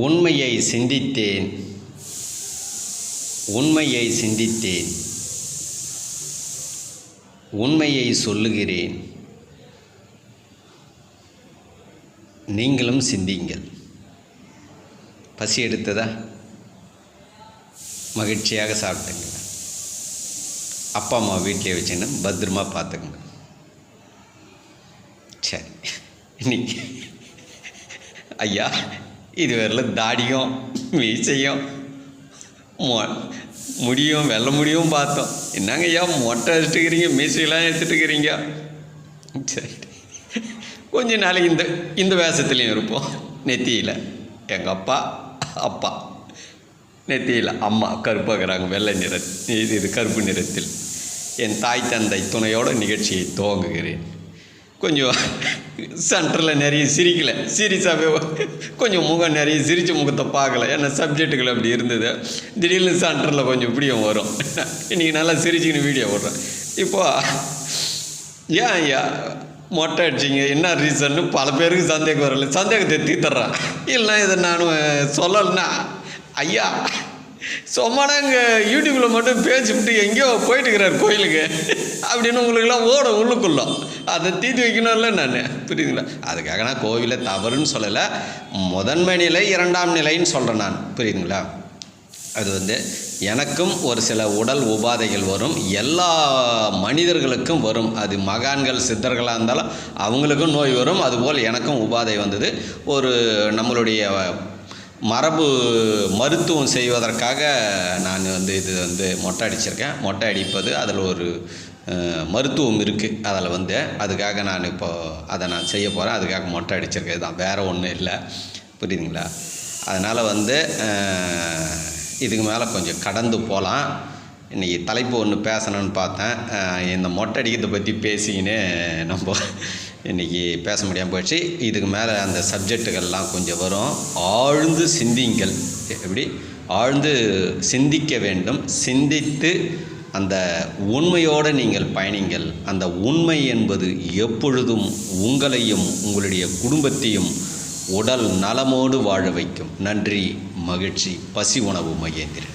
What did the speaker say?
உண்மையை சிந்தித்தேன், உண்மையை சிந்தித்தேன், உண்மையை சொல்லுகிறேன். நீங்களும் சிந்திங்கள். பசி எடுத்ததா? மகிழ்ச்சியாக சாப்பிட்டுங்க. அப்பா அம்மா வீட்டிலே வச்சுன்னு பத்திரமா பார்த்துக்குங்க. சரி, இன்னைக்கு ஐயா இதுவரையில் தாடியும் மீசையும் முடியும் வெள்ளை முடியும் பார்த்தோம். என்னங்க ஐயா மொட்டை அடிச்சுட்டுக்கிறீங்க, மீசையெல்லாம் எடுத்துட்டுக்கிறீங்க. சரி, கொஞ்ச நாளைக்கு இந்த வேஷத்துலேயும் இருப்போம். நெத்தியில் எங்கள் அப்பா, நெத்தியில் அம்மா கருப்பாக்குறாங்க, வெள்ளை நிற இது கருப்பு நிறத்தில். என் தாய் தந்தை துணையோட நிகழ்ச்சியை துவங்குகிறேன். கொஞ்சம் சென்டரில் நிறைய சிரிக்கலை, சீரியஸாகவே கொஞ்சம் முகம் நிறைய சிரித்த முகத்தை பார்க்கல. ஏன்னா சப்ஜெக்டுகள் அப்படி இருந்தது. திடீர்னு சென்டரில் கொஞ்சம் இப்படியும் வரும். இன்றைக்கி நல்லா சிரிச்சுக்கின்னு வீடியோ போடுறேன். இப்போது ஏன் ஐயா மொட்டை அடிச்சிங்க, என்ன ரீசன்னு பல பேருக்கு சந்தேகம் வரல. சந்தேகத்தை தீர்த்துட்றேன். இல்லைனா இதை நான் சொல்லலைன்னா ஐயா சும்மானா இங்கே யூடியூப்பில் மட்டும் பேசிவிட்டு எங்கேயோ போயிட்டுக்கிறார் கோயிலுக்கு அப்படின்னு உங்களுக்கெல்லாம் ஓடும் உள்ளுக்குள்ளோம். அதை தீர்த்து வைக்கணும்ல நான், புரியுதுங்களா? அதுக்காக நான் கோவிலை தவறுன்னு சொல்லலை, முதன்மை நிலை இரண்டாம் நிலைன்னு சொல்கிறேன் நான், புரியுதுங்களா? அது எனக்கும் ஒரு சில உடல் உபாதைகள் வரும், எல்லா மனிதர்களுக்கும் வரும். அது மகான்கள் சித்தர்களாக இருந்தாலும் அவங்களுக்கும் நோய் வரும். அதுபோல் எனக்கும் உபாதை வந்தது. ஒரு நம்மளுடைய மரபு மருத்துவம் செய்வதற்காக நான் இது மொட்டை அடிச்சிருக்கேன். மொட்டை அடிப்பது அதில் ஒரு மருத்துவம் இருக்குது. அதில் அதுக்காக நான் அதை நான் செய்ய போகிறேன். அதுக்காக மொட்டை அடிச்சிருக்கேன். இதுதான், வேறு ஒன்றும் இல்லை, புரியுதுங்களா? அதனால் இதுக்கு மேலே கொஞ்சம் கடந்து போகலாம். இன்றைக்கி தலைப்பு ஒன்று பேசணும்னு பார்த்தேன். இந்த மொட்டை அடிக்கிறதை பற்றி பேசிக்கின்னு நம்ம இன்றைக்கி பேச முடியாமல் போயிடுச்சு. இதுக்கு மேலே அந்த சப்ஜெக்டுகள்லாம் கொஞ்சம் வரும். ஆழ்ந்து சிந்திங்கள். எப்படி ஆழ்ந்து சிந்திக்க வேண்டும். சிந்தித்து அந்த உண்மையோடு நீங்கள் பயணிங்கள். அந்த உண்மை என்பது எப்பொழுதும் உங்களையும் உங்களுடைய குடும்பத்தையும் உடல் நலமோடு வாழ வைக்கும். நன்றி, மகிழ்ச்சி. பசி உணவு மகேந்திரன்.